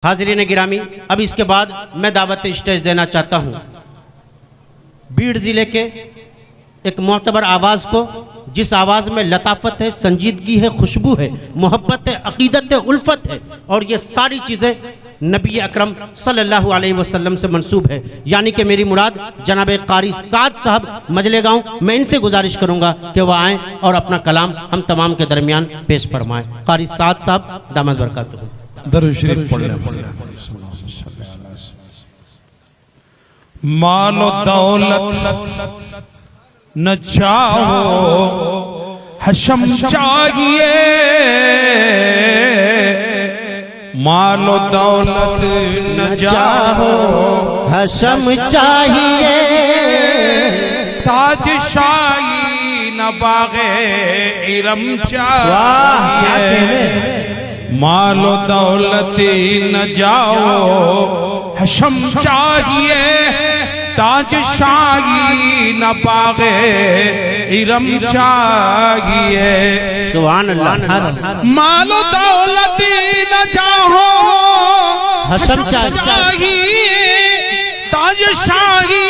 हाज़रीन गिरामी, अब इसके बाद मैं दावत स्टेज देना चाहता हूँ बीड़ ज़िले के एक मोतबर आवाज़ को, जिस आवाज़ में लताफत है, संजीदगी है, खुशबू है, मोहब्बत है, अकीदत है, उल्फत है, और ये सारी चीज़ें नबी अकरम सल्लल्लाहु अलैहि वसल्लम से मंसूब है। यानी कि मेरी मुराद जनाब कारी साद साहब मजले गाँव, मैं इनसे गुजारिश करूँगा कि वह आएँ और अपना कलाम हम तमाम के दरमियान पेश फरमाएँ। कारी साद साहब दामद बरकातहू। दरूद शरीफ पढ़ लें। मालो दौलत न चाहो, हशम चाहिए। मालो दौलत न चाहो, हशम चाहिए। ताज शाही न बागे इरम चाहिए। मालो दौलती न जाओ, हशम चाहिए। ताज शाही न बागे इरम चाहिए। सुभान अल्लाह। मालो दौलती न जाओ, हशम चाहिए। ताज शाही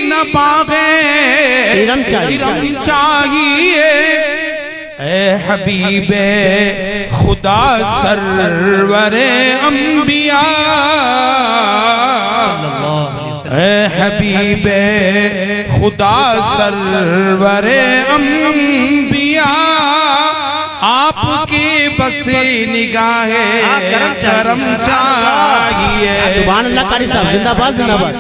न बागे इरम चाहिए। ए हबीबे खुदा सरवरे अंबिया, ए हबीबे खुदा सरवरे अंबिया, आपकी बसे निगाहे करम चाहिए। सुभान अल्लाह। कारी साहब जिंदाबाद जिंदाबाद।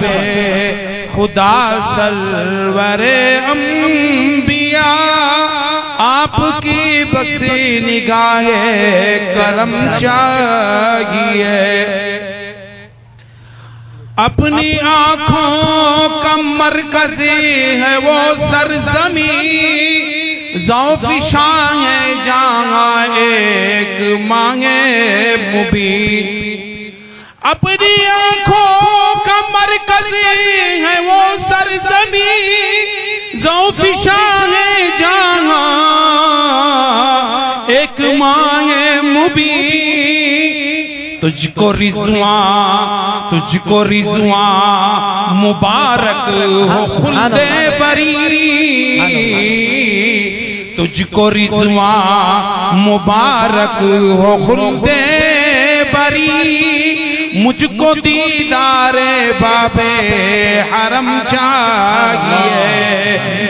खुदा सरवरे अंबिया, आपकी बसे निगाहे करम चाहिए। अपनी आँखों का मरकज़ी है वो सरज़मी, ज़ौफ़िशां है जहाँ एक मांगे मुबीन। अपनी आँखों का मरकज़ी है वो सरज़मी, ज़ौफ़िशां है जहाँ एक मांगे मुबीन। तुझको रिज़वां मुबारक हो खुल्दे बरी, तुझको रिज़वां मुबारक हो खुल्दे बरी। मुझको दीदारे बाबे हरम चाहिए।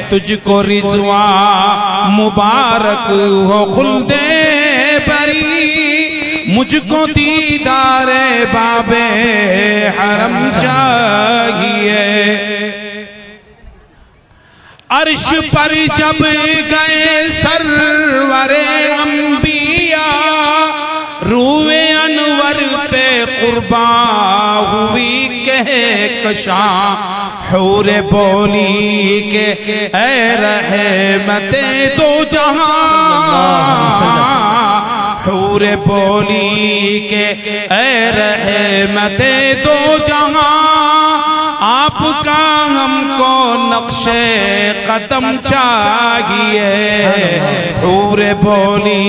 तुझको रिज़वां मुबारक हो खुल्दे बरी, मुझको दीदारे बाबे हरम चाहिए। अर्श पर जब गए सरवरे अंबिया, रूए अनवर पे कुर्बान हुई कहकशां। हूरे बोली के ऐ रहमते दो जहां, हूरे बोली के ऐ रहमते दो जहां। आपका हमको नक्शे कदम चाहिए। हूरे बोली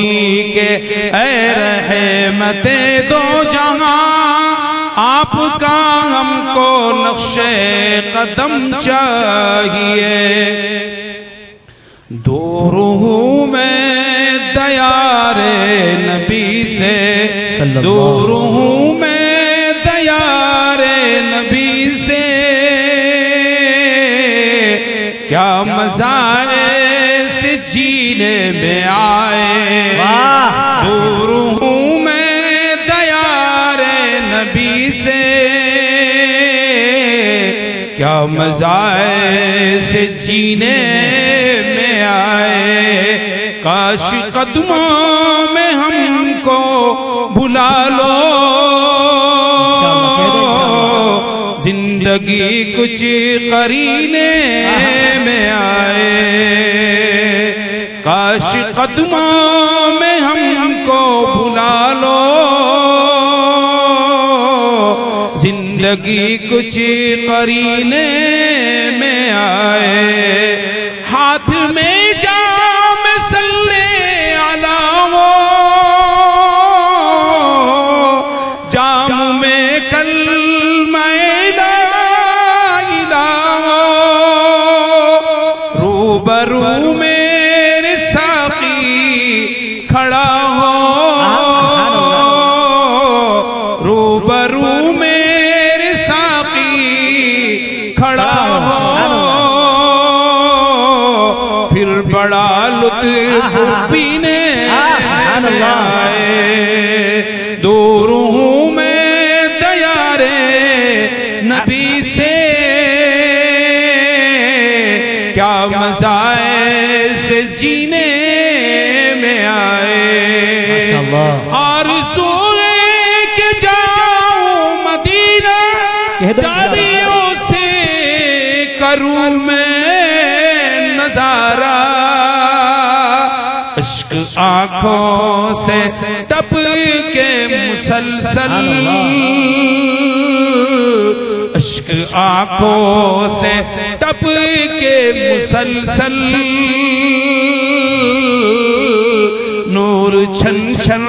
के ऐ रहमते दो जहां, आपका हमको नक्शे कदम चाहिए। दूर हूँ मैं दयारे नबी से, दूर हूँ मैं दयारे नबी से। क्या मजा से जीने में आए। दूर हूँ मैं दयारे नबी से, क्या मजा से जीने में आए। काश कदमों में हमको बुला लो, जिंदगी कुछ करीने में आए। काश कदमों में हमको बुला लो, जिंदगी कुछ करीने में आए। हाथ में जाम सल्ले अला वो, जाम में लुत्फ पीने आए। दूर हूँ मैं दयारे नबी से, क्या मजा से जीने में आए। और सोए के जाऊं मदीना, जानियों से करूं मैं नजारा। इश्क आंखों से टप के मुसलसल, इश्क आंखों से टप के मुसलसल, नूर छन छन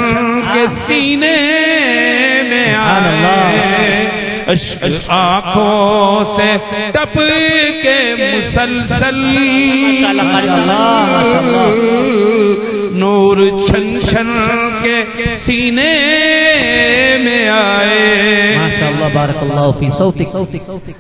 के सीने में आए। इश्क आंखों से टप के मुसलसल, नूर छन छन के सीने में आए। माशाअल्लाह, बारकल्लाहु फी सौतिक।